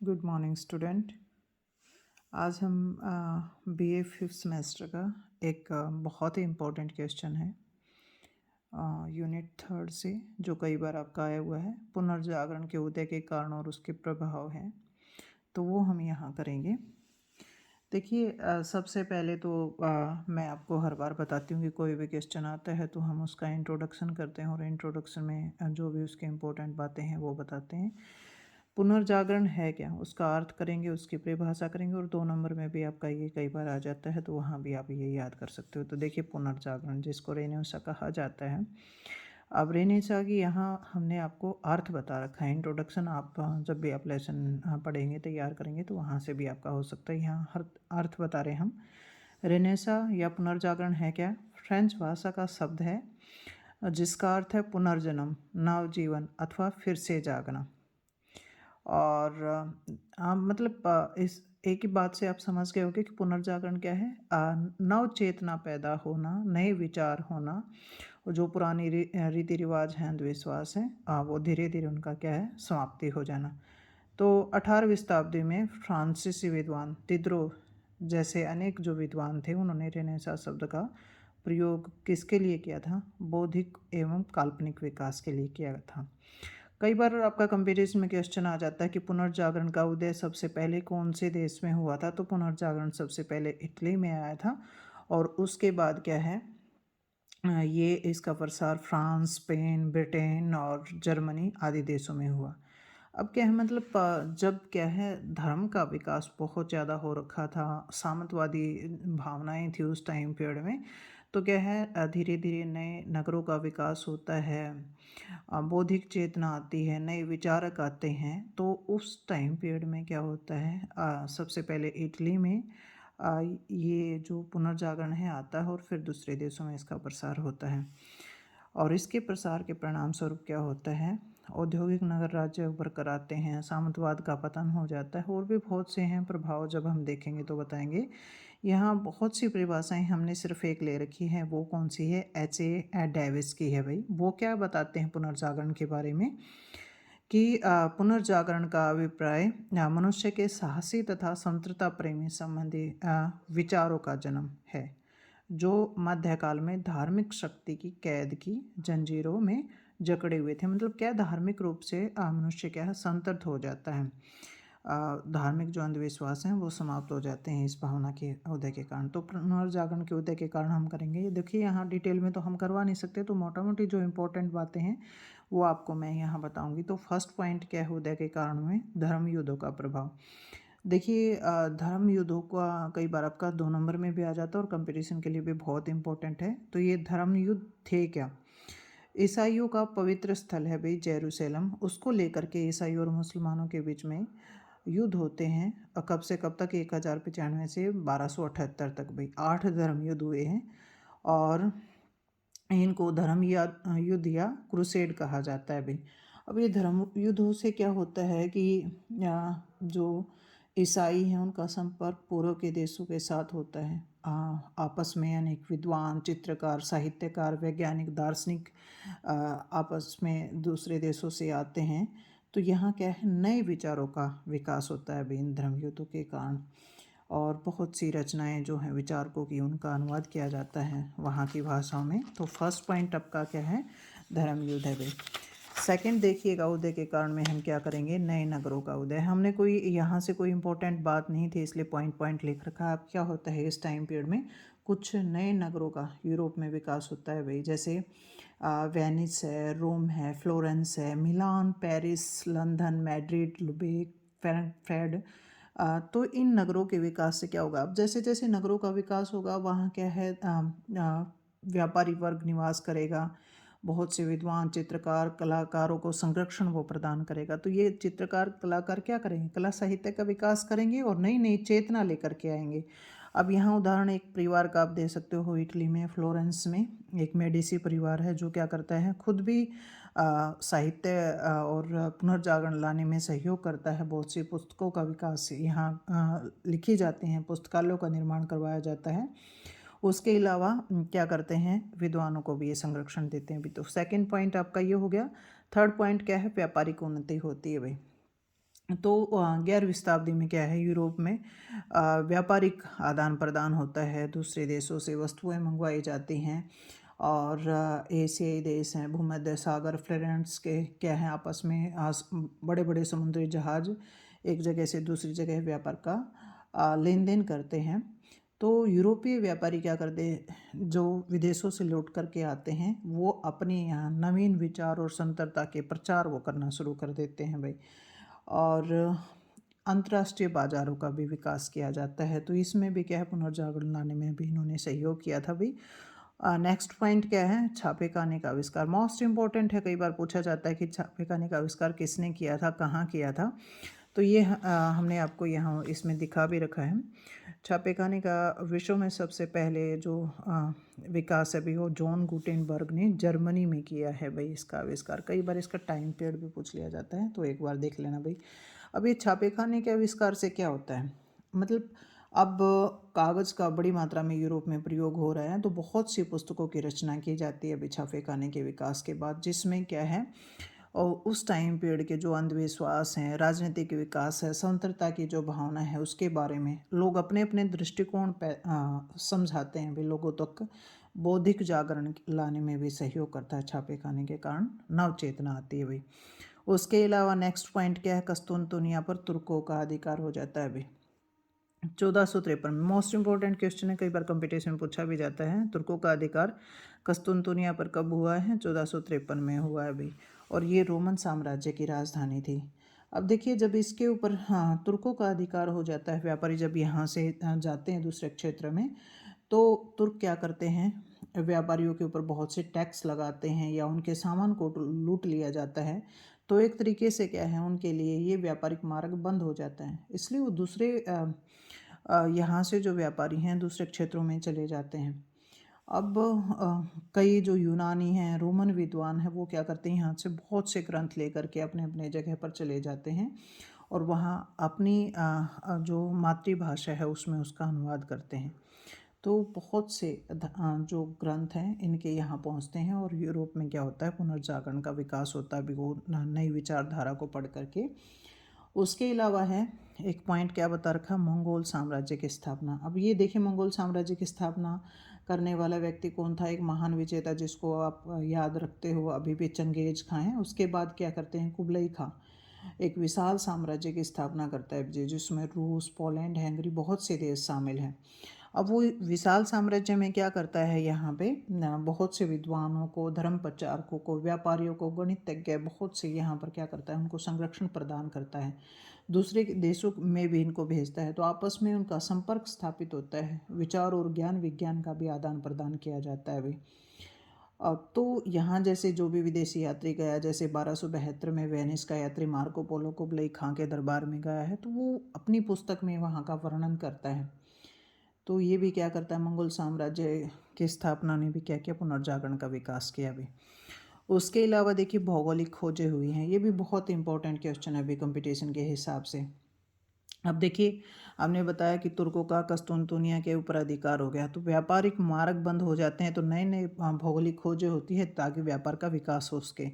Good morning student. आज हम BA fifth semester का एक बहुत ही इम्पोर्टेंट क्वेश्चन है यूनिट थर्ड से, जो कई बार आपका आया हुआ है। पुनर्जागरण के उदय के कारण और उसके प्रभाव हैं, तो वो हम यहाँ करेंगे। देखिए, सबसे पहले तो मैं आपको हर बार बताती हूँ कि कोई भी क्वेश्चन आता है तो हम उसका इंट्रोडक्शन करते हैं, और इंट्रोडक्शन में जो भी उसके इम्पोर्टेंट बातें हैं वो बताते हैं। पुनर्जागरण है क्या, उसका अर्थ करेंगे, उसकी परिभाषा करेंगे, और 2 नंबर में भी आपका ये कई बार आ जाता है, तो वहाँ भी आप ये याद कर सकते हो। तो देखिए, पुनर्जागरण जिसको रेनेसा कहा जाता है। अब रेनेसा की यहाँ हमने आपको अर्थ बता रखा है। इंट्रोडक्शन आप जब भी आप लेसन पढ़ेंगे, तैयार करेंगे, तो वहाँ से भी आपका हो सकता है। यहाँ हर अर्थ बता रहे हम। रेनेसा या पुनर्जागरण है क्या? फ्रेंच भाषा का शब्द है जिसका अर्थ है पुनर्जन्म, नवजीवन अथवा फिर से जागना। और मतलब इस एक ही बात से आप समझ गए होंगे कि पुनर्जागरण क्या है। नव चेतना पैदा होना, नए विचार होना, और जो पुरानी रीति रिवाज हैं, अंधविश्वास हैं, वो धीरे धीरे उनका क्या है, समाप्ति हो जाना। तो 18वीं शताब्दी में फ्रांसीसी विद्वान दिदरो जैसे अनेक जो विद्वान थे, उन्होंने रेनेसां शब्द का प्रयोग किसके लिए किया था? बौद्धिक एवं काल्पनिक विकास के लिए किया था। कई बार आपका कंपैरिजन में क्वेश्चन आ जाता है कि पुनर्जागरण का उदय सबसे पहले कौन से देश में हुआ था? तो पुनर्जागरण सबसे पहले इटली में आया था, और उसके बाद क्या है, ये इसका प्रसार फ्रांस, स्पेन, ब्रिटेन और जर्मनी आदि देशों में हुआ। अब क्या है, मतलब जब क्या है, धर्म का विकास बहुत ज़्यादा हो रखा था, सामंतवादी भावनाएं थी उस टाइम पीरियड में, तो क्या है, धीरे धीरे नए नगरों का विकास होता है, बौद्धिक चेतना आती है, नए विचारक आते हैं। तो उस टाइम पीरियड में क्या होता है, सबसे पहले इटली में ये जो पुनर्जागरण है आता है, और फिर दूसरे देशों में इसका प्रसार होता है। और इसके प्रसार के परिणाम स्वरूप क्या होता है, औद्योगिक नगर राज्य उभर कर आते हैं, सामंतवाद का पतन हो जाता है, और भी बहुत से हैं प्रभाव, जब हम देखेंगे तो बताएंगे। यहाँ बहुत सी परिभाषाएं हमने सिर्फ एक ले रखी है, वो कौन सी है? H.A. डेविस की है भाई। वो क्या बताते हैं पुनर्जागरण के बारे में कि पुनर्जागरण का अभिप्राय मनुष्य के साहसी तथा स्वतंत्रता प्रेमी संबंधी विचारों का जन्म है, जो मध्यकाल में धार्मिक शक्ति की कैद की जंजीरों में जकड़े हुए थे। मतलब क्या, धार्मिक रूप से मनुष्य क्या है, संतृप्त हो जाता है। धार्मिक जो अंधविश्वास हैं वो समाप्त हो जाते हैं इस भावना के उदय के कारण। तो पुनर्जागरण के उदय के कारण हम करेंगे। ये देखिए, यहाँ डिटेल में तो हम करवा नहीं सकते, तो मोटा मोटी जो इम्पोर्टेंट बातें हैं वो आपको मैं यहाँ बताऊँगी। तो फर्स्ट पॉइंट क्या है उदय के कारण में? धर्म युद्धों का प्रभाव। देखिए, धर्म युद्धों का कई बार आपका 2 नंबर में भी आ जाता है, और कंपटीशन के लिए भी बहुत इंपॉर्टेंट है। तो ये धर्म युद्ध थे क्या? ईसाइयों का पवित्र स्थल है भाई जेरूसलम, उसको लेकर के ईसाइयों और मुसलमानों के बीच में युद्ध होते हैं। कब से कब तक? 1095 से 1278 तक भाई 8 धर्म युद्ध हुए हैं, और इनको धर्म या युद्ध या क्रूसेड कहा जाता है भाई। अब ये धर्म युद्धों से क्या होता है कि जो ईसाई हैं उनका संपर्क पूर्व के देशों के साथ होता है। आपस में अनेक विद्वान, चित्रकार, साहित्यकार, वैज्ञानिक, दार्शनिक आपस में दूसरे देशों से आते हैं। तो यहाँ क्या है, नए विचारों का विकास होता है भाई इन धर्म युद्धों के कारण, और बहुत सी रचनाएं जो हैं विचारकों की, उनका अनुवाद किया जाता है वहाँ की भाषाओं में। तो फर्स्ट पॉइंट आपका क्या है? धर्म युद्ध है भाई। सेकंड देखिएगा, उदय के कारण में हम क्या करेंगे? नए नगरों का उदय। हमने कोई यहाँ से कोई इंपॉर्टेंट बात नहीं थी, इसलिए पॉइंट पॉइंट लिख रखा। अब क्या होता है इस टाइम पीरियड में, कुछ नए नगरों का यूरोप में विकास होता है भाई। जैसे वेनिस है, रोम है, फ्लोरेंस है, Milan, Paris, London, Madrid, Lubeck, Frankfurt. तो इन नगरों के विकास से क्या होगा? अब जैसे जैसे नगरों का विकास होगा, वहाँ क्या है, व्यापारी वर्ग निवास करेगा, बहुत से विद्वान, चित्रकार, कलाकारों को संरक्षण वो प्रदान करेगा। तो ये चित्रकार, कलाकार क्या करेंगे? कला साहित्य का विकास करेंगे, और नई नई चेतना लेकर के आएंगे। अब यहाँ उदाहरण एक परिवार का आप दे सकते हो, इटली में फ्लोरेंस में एक मेडिसी परिवार है, जो क्या करता है, खुद भी साहित्य और पुनर्जागरण लाने में सहयोग करता है। बहुत सी पुस्तकों का विकास यहाँ लिखी जाती हैं, पुस्तकालयों का निर्माण करवाया जाता है। उसके अलावा क्या करते हैं, विद्वानों को भी ये संरक्षण देते हैं भी। तो सेकंड पॉइंट आपका ये हो गया। थर्ड पॉइंट क्या है? व्यापारिक उन्नति होती है भाई। तो 11वीं शताब्दी में क्या है, यूरोप में व्यापारिक आदान प्रदान होता है, दूसरे देशों से वस्तुएं मंगवाई जाती हैं। और एशियाई देश हैं, भूमध्य सागर, फ्लोरेंस के क्या हैं, आपस में बड़े बड़े समुद्री जहाज एक जगह से दूसरी जगह व्यापार का लेन देन करते हैं। तो यूरोपीय व्यापारी क्या करते हैं, जो विदेशों से लौट करके आते हैं वो अपने यहाँ नवीन विचार और संतरता के प्रचार वो करना शुरू कर देते हैं भाई। और अंतर्राष्ट्रीय बाजारों का भी विकास किया जाता है। तो इसमें भी क्या है, पुनर्जागरण लाने में भी इन्होंने सहयोग किया था भाई। नेक्स्ट पॉइंट क्या है, छापेखाने का आविष्कार मोस्ट इम्पॉर्टेंट है। कई बार पूछा जाता है कि छापेखाने का आविष्कार किसने किया था, कहाँ किया था। तो ये हमने आपको यहाँ इसमें दिखा भी रखा है। छापेखाने का विश्व में सबसे पहले जो विकास है भी, वो जॉन गुटेनबर्ग ने जर्मनी में किया है भाई इसका आविष्कार। कई बार इसका टाइम पीरियड भी पूछ लिया जाता है, तो एक बार देख लेना भाई। अब ये छापेखाने के आविष्कार से क्या होता है, मतलब अब कागज़ का बड़ी मात्रा में यूरोप में प्रयोग हो रहा है, तो बहुत सी पुस्तकों की रचना की जाती है अभी छापेखाने के विकास के बाद, जिसमें क्या है, और उस टाइम पीरियड के जो अंधविश्वास हैं, राजनीतिक विकास है, स्वतंत्रता की जो भावना है, उसके बारे में लोग अपने अपने दृष्टिकोण पे समझाते हैं भी लोगों तक। बौद्धिक जागरण लाने में भी सहयोग करता है छापेखाने के कारण, नव चेतना आती है भाई। उसके अलावा नेक्स्ट पॉइंट क्या है, कस्तूनतुनिया पर तुर्कों का अधिकार हो जाता है अभी 1453 में। मोस्ट इंपॉर्टेंट क्वेश्चन है, कई बार कंपटीशन में पूछा भी जाता है। तुर्कों का अधिकार कस्तूनतुनिया पर कब हुआ है, 1453 में हुआ है अभी। और ये रोमन साम्राज्य की राजधानी थी। अब देखिए, जब इसके ऊपर तुर्कों का अधिकार हो जाता है, व्यापारी जब यहाँ से जाते हैं दूसरे क्षेत्र में, तो तुर्क क्या करते हैं, व्यापारियों के ऊपर बहुत से टैक्स लगाते हैं या उनके सामान को लूट लिया जाता है। तो एक तरीके से क्या है, उनके लिए ये व्यापारिक मार्ग बंद हो जाता है, इसलिए वो दूसरे यहाँ से जो व्यापारी हैं दूसरे क्षेत्रों में चले जाते हैं। अब कई जो यूनानी हैं, रोमन विद्वान हैं, वो क्या करते हैं, यहाँ से बहुत से ग्रंथ लेकर के अपने अपने जगह पर चले जाते हैं और वहाँ अपनी जो मातृभाषा है उसमें उसका अनुवाद करते हैं। तो बहुत से जो ग्रंथ हैं इनके यहाँ पहुँचते हैं और यूरोप में क्या होता है, पुनर्जागरण का विकास होता है भी, वो नई विचारधारा को पढ़ करके। उसके अलावा है एक पॉइंट क्या बता रखा, मंगोल साम्राज्य की स्थापना। अब ये देखिए, मंगोल साम्राज्य की स्थापना करने वाला व्यक्ति कौन था, एक महान विजेता जिसको आप याद रखते हो अभी भी, चंगेज खां हैं। उसके बाद क्या करते हैं, कुबलई खां एक विशाल साम्राज्य की स्थापना करता है जिसमें रूस, पोलैंड, हंगरी, बहुत से देश शामिल हैं। अब वो विशाल साम्राज्य में क्या करता है, यहाँ पे बहुत से विद्वानों को, धर्म प्रचारकों को, व्यापारियों को, गणितज्ञ, बहुत से यहाँ पर क्या करता है, उनको संरक्षण प्रदान करता है। दूसरे देशों में भी इनको भेजता है, तो आपस में उनका संपर्क स्थापित होता है, विचार और ज्ञान विज्ञान का भी आदान प्रदान किया जाता है अभी। अब तो यहाँ जैसे जो भी विदेशी यात्री गया, जैसे 1272 में वेनिस का यात्री मार्को पोलो कुबलई खां के दरबार में गया है, तो वो अपनी पुस्तक में वहाँ का वर्णन करता है। तो ये भी क्या करता है, मंगोल साम्राज्य की स्थापना ने भी क्या किया, पुनर्जागरण का विकास किया अभी। उसके अलावा देखिए, भौगोलिक खोजें हुई हैं, ये भी बहुत इंपॉर्टेंट क्वेश्चन है अभी कंपटीशन के हिसाब से। अब देखिए, हमने बताया कि तुर्कों का कस्तूनतुनिया के ऊपर अधिकार हो गया, तो व्यापारिक मार्ग बंद हो जाते हैं, तो नए नए भौगोलिक खोजें होती है ताकि व्यापार का विकास हो सके।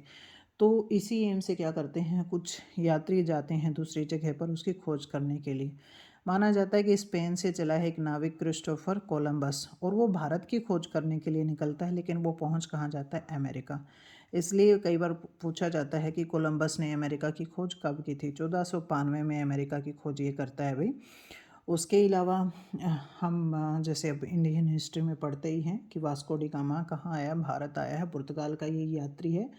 तो इसी एम से क्या करते हैं, कुछ यात्री जाते हैं दूसरी जगह पर उसकी खोज करने के लिए। माना जाता है कि स्पेन से चला है एक नाविक क्रिस्टोफर कोलंबस, और वो भारत की खोज करने के लिए निकलता है, लेकिन वो पहुंच कहाँ जाता है, अमेरिका। इसलिए कई बार पूछा जाता है कि कोलंबस ने अमेरिका की खोज कब की थी, 1492 में अमेरिका की खोज ये करता है भाई। उसके अलावा हम जैसे अब इंडियन हिस्ट्री में पढ़ते ही हैं कि वास्को डी गामा कहाँ आया, भारत आया है, पुर्तगाल का ये यात्री है।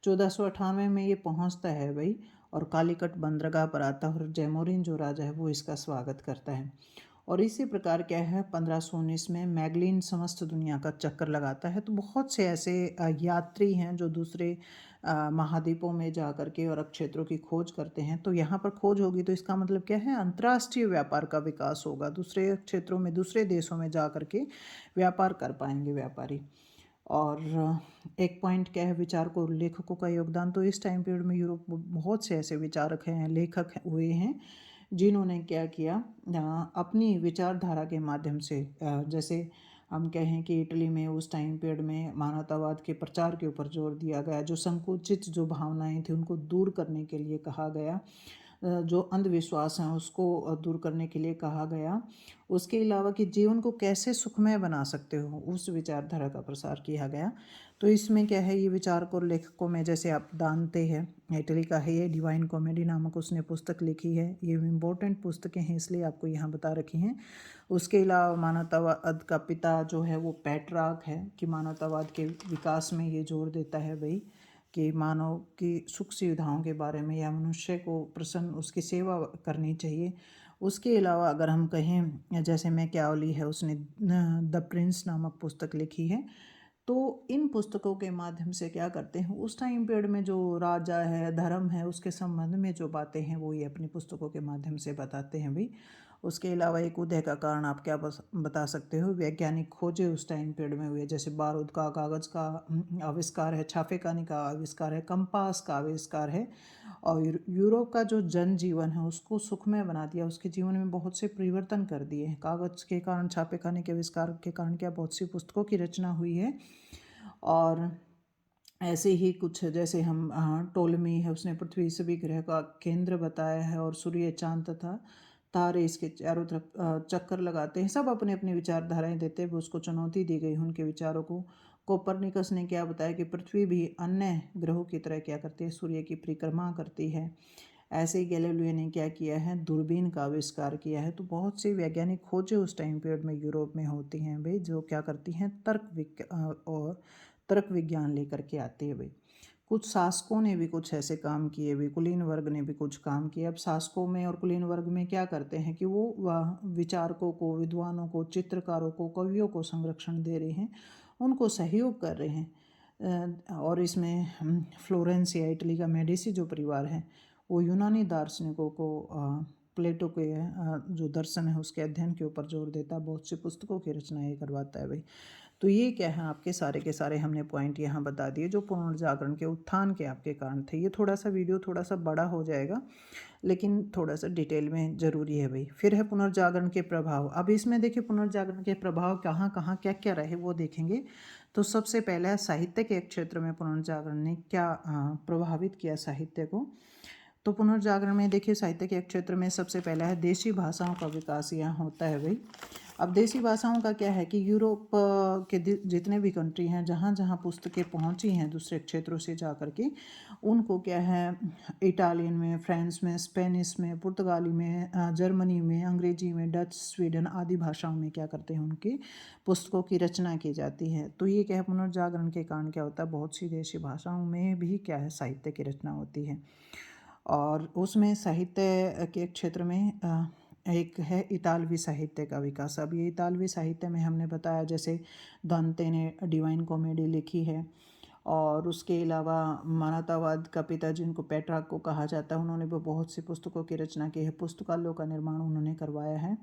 1498 में ये पहुंचता है भाई, और कालीकट बंदरगाह पर आता है, और जैमोरिन जो राजा है वो इसका स्वागत करता है। और इसी प्रकार क्या है, 1519 में मैगलिन समस्त दुनिया का चक्कर लगाता है। तो बहुत से ऐसे यात्री हैं जो दूसरे महाद्वीपों में जा कर के और क्षेत्रों की खोज करते हैं। तो यहाँ पर खोज होगी तो इसका मतलब क्या है, अंतर्राष्ट्रीय व्यापार का विकास होगा, दूसरे क्षेत्रों में, दूसरे देशों में जा कर के व्यापार कर पाएंगे व्यापारी। और एक पॉइंट क्या है, विचारकों और लेखकों का योगदान। तो इस टाइम पीरियड में यूरोप में बहुत से ऐसे विचारक हैं, लेखक हुए हैं, जिन्होंने क्या किया, अपनी विचारधारा के माध्यम से, जैसे हम कहें कि इटली में उस टाइम पीरियड में मानवतावाद के प्रचार के ऊपर जोर दिया गया, जो संकुचित जो भावनाएं थी उनको दूर करने के लिए कहा गया। जो अंधविश्वास हैं उसको दूर करने के लिए कहा गया। उसके अलावा कि जीवन को कैसे सुखमय बना सकते हो, उस विचारधारा का प्रसार किया गया। तो इसमें क्या है, ये विचार को लेखकों में जैसे आप जानते हैं, इटली का है ये, डिवाइन कॉमेडी नामक उसने पुस्तक लिखी है। ये इम्पोर्टेंट पुस्तकें हैं इसलिए आपको यहाँ बता रखी हैं। उसके अलावा मानवतावाद का पिता जो है वो पेट्रार्क है, कि मानवतावाद के विकास में ये जोर देता है भाई कि मानव की सुख सुविधाओं के बारे में या मनुष्य को प्रसन्न उसकी सेवा करनी चाहिए। उसके अलावा अगर हम कहें जैसे मैकियावेली है, उसने द प्रिंस नामक पुस्तक लिखी है। तो इन पुस्तकों के माध्यम से क्या करते हैं, उस टाइम पीरियड में जो राजा है, धर्म है, उसके संबंध में जो बातें हैं वो ये अपनी पुस्तकों के माध्यम से बताते हैं भाई। उसके अलावा एक उदय का कारण आप क्या बता सकते हो, वैज्ञानिक खोजें उस टाइम पीरियड में हुए, जैसे बारूद का, कागज़ का आविष्कार है, छापेखानी का आविष्कार है, कंपास का आविष्कार है। और यूरोप का जो जनजीवन है उसको सुखमय बना दिया, उसके जीवन में बहुत से परिवर्तन कर दिए हैं। कागज़ के कारण, छापेखानी के आविष्कार के कारण क्या बहुत सी पुस्तकों की रचना हुई है। और ऐसे ही कुछ जैसे हम टोलमी है, उसने पृथ्वी सभी ग्रह का केंद्र बताया है और सूर्य, चांद तथा तारे इसके चारों तरफ चक्कर लगाते हैं। सब अपने अपने विचारधाराएं देते हुए उसको चुनौती दी गई उनके विचारों को। कोपरनिकस ने क्या बताया कि पृथ्वी भी अन्य ग्रहों की तरह क्या करती है, सूर्य की परिक्रमा करती है। ऐसे ही गैलीलियो ने क्या किया है, दूरबीन का आविष्कार किया है। तो बहुत सी वैज्ञानिक खोजें उस टाइम पीरियड में यूरोप में होती हैं भाई, जो क्या करती हैं, तर्क विज्ञान लेकर के आती है भाई। कुछ शासकों ने भी कुछ ऐसे काम किए भी, कुलीन वर्ग ने भी कुछ काम किए। अब शासकों में और कुलीन वर्ग में क्या करते हैं कि वो विचारकों को, विद्वानों को, चित्रकारों को, कवियों को संरक्षण दे रहे हैं, उनको सहयोग कर रहे हैं। और इसमें फ्लोरेंस या इटली का मेडिसी जो परिवार है वो यूनानी दार्शनिकों को, प्लेटो के जो दर्शन है उसके अध्ययन के ऊपर जोर देता है, बहुत सी पुस्तकों की रचना ये करवाता है भाई। तो ये क्या है, आपके सारे के सारे हमने पॉइंट यहाँ बता दिए जो पुनर्जागरण के उत्थान के आपके कारण थे। ये थोड़ा सा वीडियो थोड़ा सा बड़ा हो जाएगा, लेकिन थोड़ा सा डिटेल में ज़रूरी है भाई। फिर है पुनर्जागरण के प्रभाव। अब इसमें देखिए पुनर्जागरण के प्रभाव कहाँ कहाँ क्या क्या रहे वो देखेंगे। तो सबसे पहला है साहित्य के क्षेत्र में पुनर्जागरण ने क्या प्रभावित किया साहित्य को। तो पुनर्जागरण में देखिए साहित्य के क्षेत्र में सबसे पहला है देशी भाषाओं का विकास यहाँ होता है भाई। अब देसी भाषाओं का क्या है कि यूरोप के जितने भी कंट्री हैं, जहाँ जहाँ पुस्तकें पहुँची हैं दूसरे क्षेत्रों से जा कर के, उनको क्या है, इटालियन में, फ्रेंच में, स्पेनिश में, पुर्तगाली में, जर्मनी में, अंग्रेजी में, डच, स्वीडन आदि भाषाओं में क्या करते हैं, उनकी पुस्तकों की रचना की जाती है। तो ये क्या है, पुनर्जागरण के कारण क्या होता है, बहुत सी देशी भाषाओं में भी क्या है, साहित्य की रचना होती है। और उसमें साहित्य के क्षेत्र में एक है इतालवी साहित्य का विकास। अब ये इतालवी साहित्य में हमने बताया जैसे दांते ने डिवाइन कॉमेडी लिखी है, और उसके अलावा मानवतावाद का पिता जिनको पेट्रार्क को कहा जाता है, उन्होंने भी बहुत सी पुस्तकों की रचना की है, पुस्तकालयों का निर्माण उन्होंने करवाया है।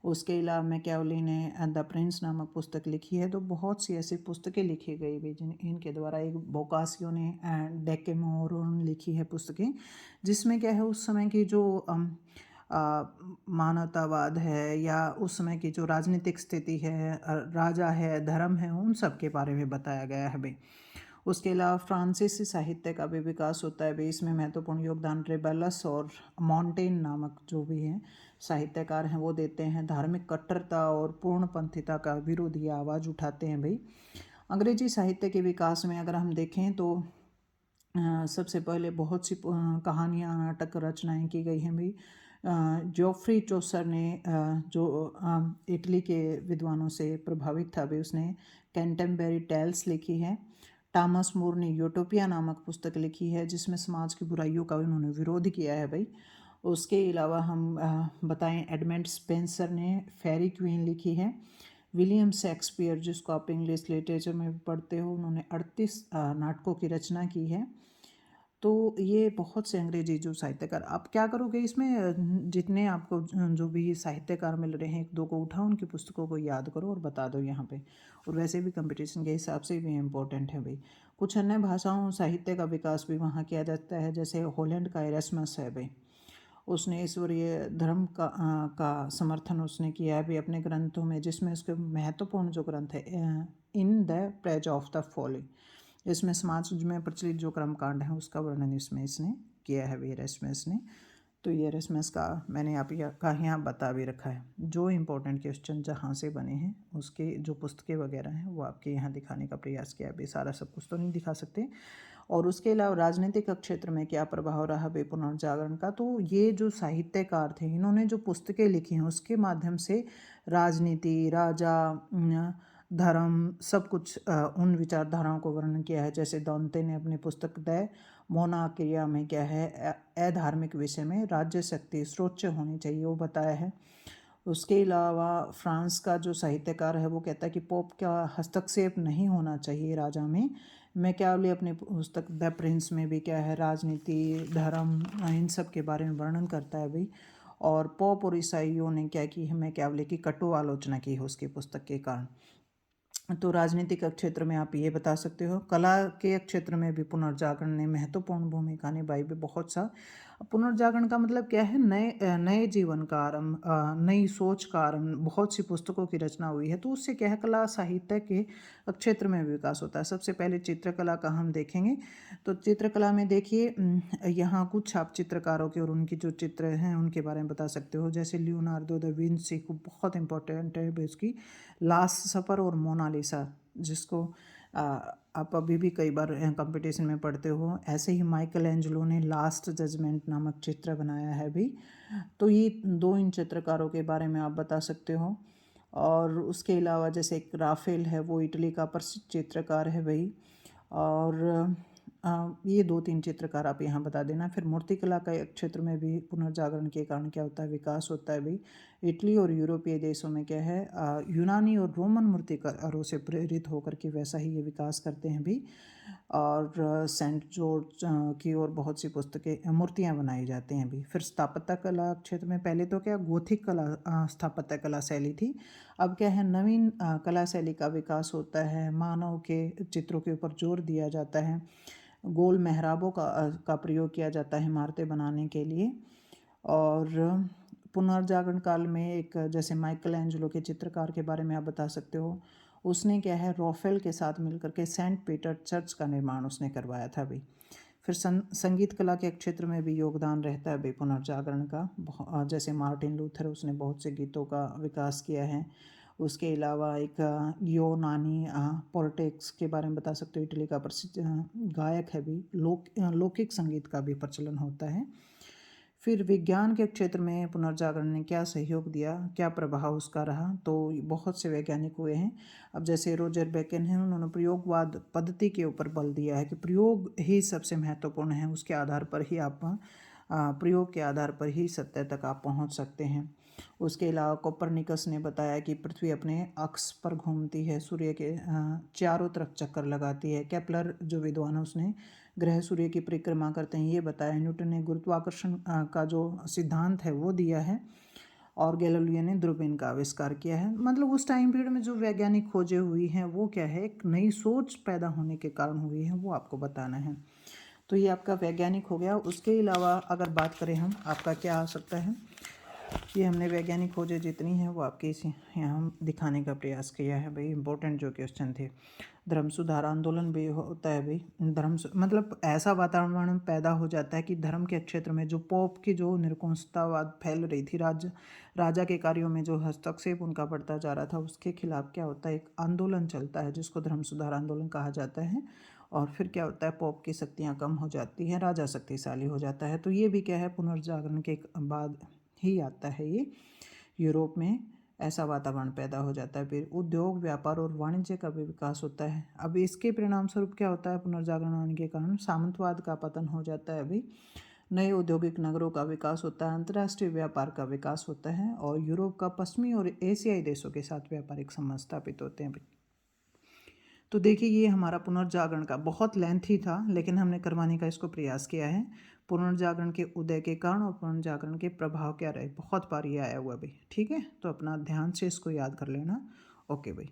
उसके अलावा मैकियावेली ने द प्रिंस नामक पुस्तक लिखी है। तो बहुत सी ऐसी पुस्तकें लिखी गई भी जिन इनके द्वारा। एक बोकासियो ने डेकेमोरोन लिखी है पुस्तकें, जिसमें क्या है, उस समय की जो मानवतावाद है या उस समय की जो राजनीतिक स्थिति है, राजा है, धर्म है, उन सब के बारे में बताया गया है भाई। उसके अलावा फ्रांसीसी साहित्य का भी विकास होता है भाई। इसमें महत्वपूर्ण योगदान रेबेलस और मॉन्टेन नामक जो भी हैं साहित्यकार हैं वो देते हैं। धार्मिक कट्टरता और पूर्णपंथीता का विरोधी आवाज़ उठाते हैं भाई। अंग्रेजी साहित्य के विकास में अगर हम देखें तो सबसे पहले बहुत सी कहानियाँ, नाटक, रचनाएं की गई हैं भाई। जोफ्री चौसर ने जो इटली के विद्वानों से प्रभावित था भाई, उसने कैंटरबरी टेल्स लिखी है। टॉमस मोर ने यूटोपिया नामक पुस्तक लिखी है, जिसमें समाज की बुराइयों का उन्होंने विरोध किया है भाई। उसके अलावा हम बताएं, एडमंड स्पेंसर ने फेरी क्वीन लिखी है। विलियम शेक्सपियर, जिसको आप इंग्लिश लिटरेचर में भी पढ़ते हो, उन्होंने 38 नाटकों की रचना की है। तो ये बहुत से अंग्रेजी जो साहित्यकार, आप क्या करोगे इसमें, जितने आपको जो भी साहित्यकार मिल रहे हैं, एक दो को उठाओ, उनकी पुस्तकों को याद करो और बता दो यहाँ पे। और वैसे भी कंपटीशन के हिसाब से भी इम्पोर्टेंट है भाई। कुछ अन्य भाषाओं साहित्य का विकास भी वहाँ किया जाता है, जैसे हॉलैंड का एरास्मस है भाई, उसने ईश्वरीय धर्म का समर्थन उसने किया है भी अपने ग्रंथों में, जिसमें उसके महत्वपूर्ण जो ग्रंथ है in the praise of the folly, इसमें समाज में प्रचलित जो कर्मकांड है उसका वर्णन इसमें इसने किया है भी एरास्मस ने। तो ये एरasmus का मैंने आप यहाँ बता भी रखा है। जो इम्पोर्टेंट क्वेश्चन जहाँ से बने हैं उसके जो पुस्तकें वगैरह हैं वो आपके यहाँ दिखाने का प्रयास किया। अभी सारा सब कुछ तो नहीं दिखा सकते। और उसके अलावा राजनीतिक क्षेत्र में क्या प्रभाव रहा वे पुनर्जागरण का, तो ये जो साहित्यकार थे इन्होंने जो पुस्तकें लिखी हैं उसके माध्यम से राजनीति, राजा, धर्म सब कुछ उन विचारधाराओं को वर्णन किया है। जैसे दांते ने अपनी पुस्तक द मोनाक्रिया में क्या है अधार्मिक विषय में राज्य शक्ति सर्वोच्च होनी चाहिए वो बताया है। उसके अलावा फ्रांस का जो साहित्यकार है वो कहता है कि पोप का हस्तक्षेप नहीं होना चाहिए राजा में। मैकियावेली अपनी पुस्तक द प्रिंस में भी क्या है राजनीति, धर्म इन सब के बारे में वर्णन करता है भाई। और पोप और ईसाइयों ने क्या की है मैकियावेली की कटु आलोचना की है उसकी पुस्तक के कारण। तो राजनीतिक क्षेत्र में आप ये बता सकते हो। कला के क्षेत्र में भी पुनर्जागरण ने महत्वपूर्ण भूमिका निभाई भी बहुत सा। पुनर्जागरण का मतलब क्या है, नए जीवन का आरंभ, नई सोच का आरंभ। बहुत सी पुस्तकों की रचना हुई है तो उससे क्या है कला साहित्य के क्षेत्र में विकास होता है। सबसे पहले चित्रकला का हम देखेंगे। तो चित्रकला में देखिए यहाँ कुछ आप चित्रकारों के और उनकी जो चित्र हैं उनके बारे में बता सकते हो। जैसे लियोनार्डो दा विंची को बहुत इंपॉर्टेंट है उसकी लास्ट सफर और मोनालिसा, जिसको आप अभी भी कई बार कंपटीशन में पढ़ते हो। ऐसे ही माइकल एंजेलो ने लास्ट जजमेंट नामक चित्र बनाया है भी। तो ये दो इन चित्रकारों के बारे में आप बता सकते हो। और उसके अलावा जैसे एक राफेल है वो इटली का प्रसिद्ध चित्रकार है भाई। और ये 2-3 चित्रकार आप यहाँ बता देना। फिर मूर्तिकला का क्षेत्र में भी पुनर्जागरण के कारण क्या होता है विकास होता है भाई। इटली और यूरोपीय देशों में क्या है यूनानी और रोमन मूर्तिकारों से प्रेरित होकर के वैसा ही ये विकास करते हैं भी। और सेंट जॉर्ज की और बहुत सी पुस्तकें मूर्तियाँ बनाई जाती हैं भी। फिर स्थापत्य कला क्षेत्र में पहले तो क्या गोथिक कला स्थापत्य कला शैली थी। अब क्या है नवीन कला शैली का विकास होता है। मानव के चित्रों के ऊपर जोर दिया जाता है। गोल मेहराबों का प्रयोग किया जाता है इमारतें बनाने के लिए। और पुनर्जागरण काल में एक जैसे माइकल एंजेलो के चित्रकार के बारे में आप बता सकते हो। उसने क्या है रॉफेल के साथ मिलकर के सेंट पीटर चर्च का निर्माण उसने करवाया था भाई। फिर संगीत कला के क्षेत्र में भी योगदान रहता है भाई पुनर्जागरण का। जैसे मार्टिन लूथर उसने बहुत से गीतों का विकास किया है। उसके अलावा एक यूनानी पॉलिटिक्स के बारे में बता सकते हो। इटली का प्रसिद्ध गायक है भी। लौकिक संगीत का भी प्रचलन होता है। फिर विज्ञान के क्षेत्र में पुनर्जागरण ने क्या सहयोग दिया, क्या प्रभाव उसका रहा, तो बहुत से वैज्ञानिक हुए हैं। अब जैसे रोजर बेकन हैं उन्होंने प्रयोगवाद पद्धति के ऊपर बल दिया है कि प्रयोग ही सबसे महत्वपूर्ण है। उसके आधार पर ही आप प्रयोग के आधार पर ही सत्य तक आप पहुंच सकते हैं। उसके अलावा कोपरनिकस ने बताया कि पृथ्वी अपने अक्ष पर घूमती है, सूर्य के चारों तरफ चक्कर लगाती है। केपलर जो विद्वान है उसने ग्रह सूर्य की परिक्रमा करते हैं ये बताया। न्यूटन ने गुरुत्वाकर्षण का जो सिद्धांत है वो दिया है। और गैलीलियो ने दूरबीन का आविष्कार किया है। मतलब उस टाइम पीरियड में जो वैज्ञानिक खोजें हुई हैं वो क्या है एक नई सोच पैदा होने के कारण हुई है वो आपको बताना है। तो ये आपका वैज्ञानिक हो गया। उसके अलावा अगर बात करें हम आपका क्या आ सकता है, ये हमने वैज्ञानिक खोजें जितनी हैं वो आपके इसी यहाँ दिखाने का प्रयास किया है भाई। इंपॉर्टेंट जो क्वेश्चन थे। धर्म सुधार आंदोलन भी होता है भाई। मतलब ऐसा वातावरण पैदा हो जाता है कि धर्म के क्षेत्र में जो पोप की जो निरंकुशतावाद फैल रही थी, राजा के कार्यों में जो हस्तक्षेप उनका बढ़ता जा रहा था उसके खिलाफ क्या होता है एक आंदोलन चलता है जिसको धर्म सुधार आंदोलन कहा जाता है। और फिर क्या होता है पोप की शक्तियाँ कम हो जाती हैं, राजा शक्तिशाली हो जाता है। तो ये भी क्या है पुनर्जागरण के बाद ही आता है ये। यूरोप में ऐसा वातावरण पैदा हो जाता है। फिर उद्योग व्यापार और वाणिज्य का भी विकास होता है। अब इसके परिणाम स्वरूप क्या होता है पुनर्जागरण आने के कारण सामंतवाद का पतन हो जाता है। अभी नए औद्योगिक नगरों का विकास होता है, अंतर्राष्ट्रीय व्यापार का विकास होता है और यूरोप का पश्चिमी और एशियाई देशों के साथ व्यापारिक संबंध स्थापित होते हैं। तो देखिए ये हमारा पुनर्जागरण का बहुत लेंथी था लेकिन हमने करवाने का इसको प्रयास किया है। पुनर्जागरण के उदय के कारण और पुनर्जागरण के प्रभाव क्या रहे, बहुत बार ये आया हुआ भाई। ठीक है, तो अपना ध्यान से इसको याद कर लेना। ओके भाई।